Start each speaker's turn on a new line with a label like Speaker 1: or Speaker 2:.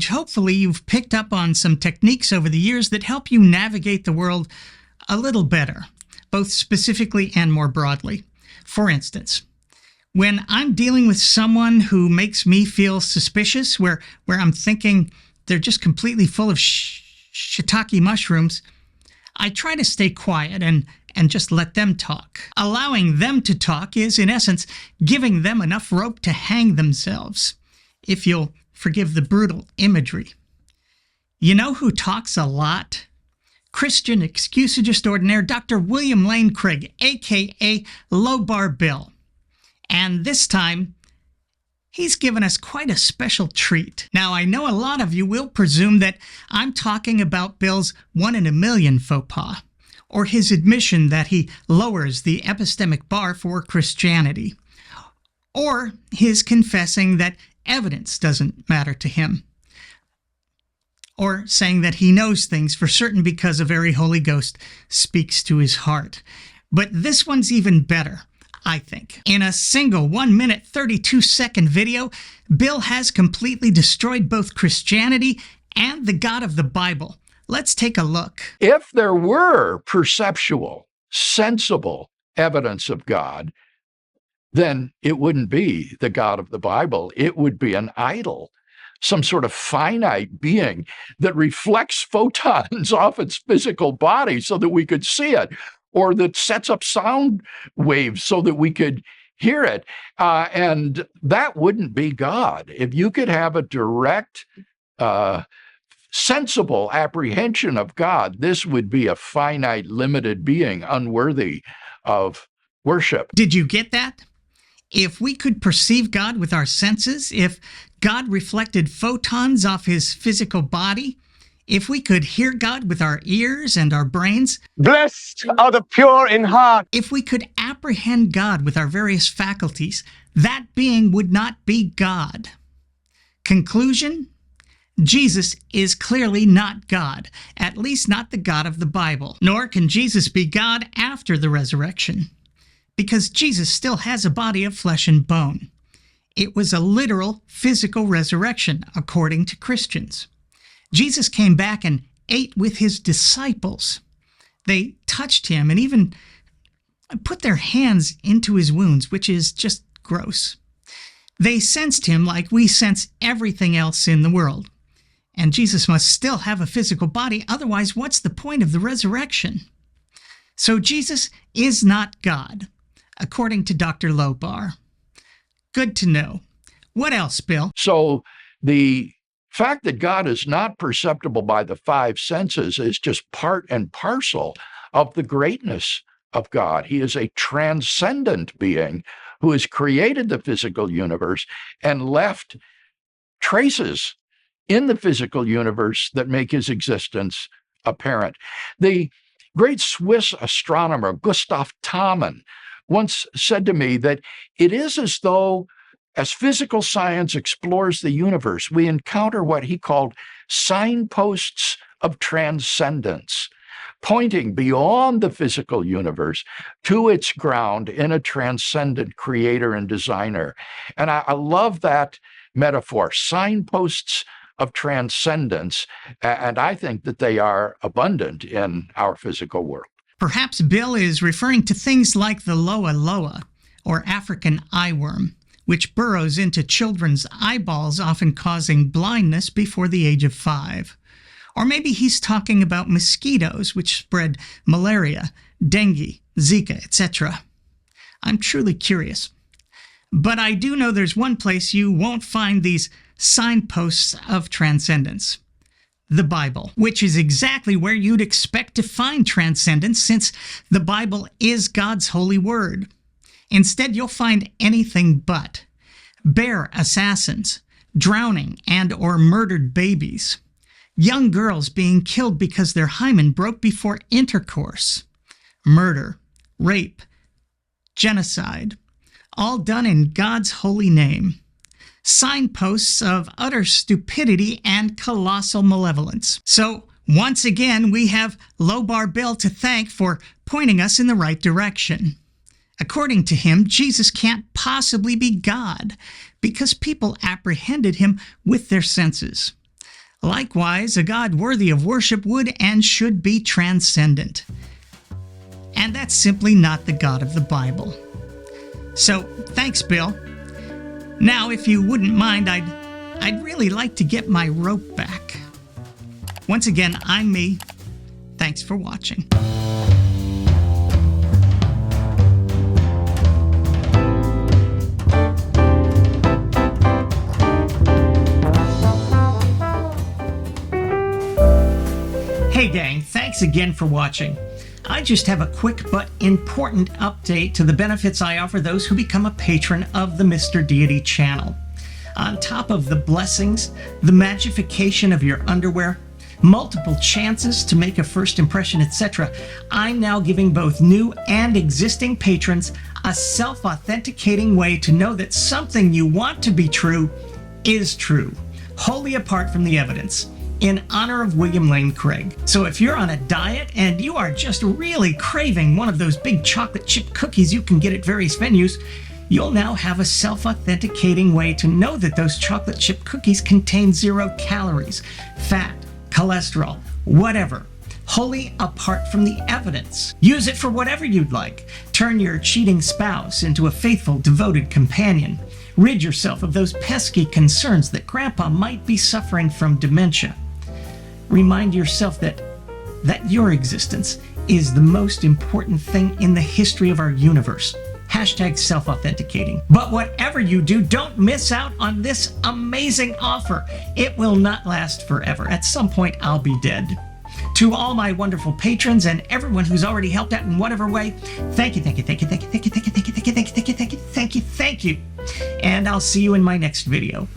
Speaker 1: which hopefully you've picked up on some techniques over the years that help you navigate the world a little better, both specifically and more broadly. For instance, when I'm dealing with someone who makes me feel suspicious, where I'm thinking they're just completely full of shiitake mushrooms, I try to stay quiet and just let them talk. Allowing them to talk is, in essence, giving them enough rope to hang themselves, if you'll forgive the brutal imagery. You know who talks a lot? Christian excusologist ordinaire Dr. William Lane Craig, a.k.a. Low Bar Bill. And this time, he's given us quite a special treat. Now, I know a lot of you will presume that I'm talking about Bill's 1 in a million faux pas, or his admission that he lowers the epistemic bar for Christianity, or his confessing that evidence doesn't matter to him, or saying that he knows things for certain because a very Holy Ghost speaks to his heart. But this one's even better, I think. In a single 1 minute 32-second video, Bill has completely destroyed both Christianity and the God of the Bible. Let's take a look.
Speaker 2: If there were perceptual, sensible evidence of God, then it wouldn't be the God of the Bible. It would be an idol, some sort of finite being that reflects photons off its physical body so that we could see it, or that sets up sound waves so that we could hear it. And that wouldn't be God. If you could have a direct, sensible apprehension of God, this would be a finite, limited being, unworthy of worship.
Speaker 1: Did you get that? If we could perceive God with our senses, if God reflected photons off his physical body, if we could hear God with our ears and our brains,
Speaker 3: blessed are the pure in heart.
Speaker 1: If we could apprehend God with our various faculties, that being would not be God. Conclusion? Jesus is clearly not God, at least not the God of the Bible. Nor can Jesus be God after the resurrection, because Jesus still has a body of flesh and bone. It was a literal, physical resurrection, according to Christians. Jesus came back and ate with his disciples. They touched him and even put their hands into his wounds, which is just gross. They sensed him like we sense everything else in the world. And Jesus must still have a physical body, otherwise what's the point of the resurrection? So Jesus is not God, according to Dr. Lobar. Good to know. What else, Bill?
Speaker 2: So the fact that God is not perceptible by the five senses is just part and parcel of the greatness of God. He is a transcendent being who has created the physical universe and left traces in the physical universe that make his existence apparent. The great Swiss astronomer Gustav Tammann once said to me that it is as though, as physical science explores the universe, we encounter what he called signposts of transcendence, pointing beyond the physical universe to its ground in a transcendent creator and designer. And I love that metaphor, signposts of transcendence, and I think that they are abundant in our physical world.
Speaker 1: Perhaps Bill is referring to things like the loa loa, or African eyeworm, which burrows into children's eyeballs, often causing blindness before the age of 5. Or maybe he's talking about mosquitoes, which spread malaria, dengue, Zika, etc. I'm truly curious. But I do know there's one place you won't find these signposts of transcendence: the Bible, which is exactly where you'd expect to find transcendence, since the Bible is God's holy word. Instead, you'll find anything but bear assassins, drowning and or murdered babies, young girls being killed because their hymen broke before intercourse, murder, rape, genocide, all done in God's holy name. Signposts of utter stupidity and colossal malevolence. So, once again, we have Low Bar Bill to thank for pointing us in the right direction. According to him, Jesus can't possibly be God because people apprehended him with their senses. Likewise, a God worthy of worship would and should be transcendent. And that's simply not the God of the Bible. So, thanks, Bill. Now, if you wouldn't mind, I'd really like to get my rope back. Once again, I'm me. Thanks for watching. Hey gang, thanks again for watching. I just have a quick but important update to the benefits I offer those who become a patron of the Mr. Deity channel. On top of the blessings, the magification of your underwear, multiple chances to make a first impression, etc., I'm now giving both new and existing patrons a self-authenticating way to know that something you want to be true is true, wholly apart from the evidence, in honor of William Lane Craig. So if you're on a diet and you are just really craving one of those big chocolate chip cookies you can get at various venues, you'll now have a self-authenticating way to know that those chocolate chip cookies contain 0 calories, fat, cholesterol, whatever, wholly apart from the evidence. Use it for whatever you'd like. Turn your cheating spouse into a faithful, devoted companion. Rid yourself of those pesky concerns that Grandpa might be suffering from dementia. Remind yourself that your existence is the most important thing in the history of our universe. Hashtag self-authenticating. But whatever you do, don't miss out on this amazing offer. It will not last forever. At some point, I'll be dead. To all my wonderful patrons and everyone who's already helped out in whatever way, thank you, thank you, thank you, thank you, thank you, thank you, thank you, thank you, thank you, thank you, thank you, thank you. And I'll see you in my next video.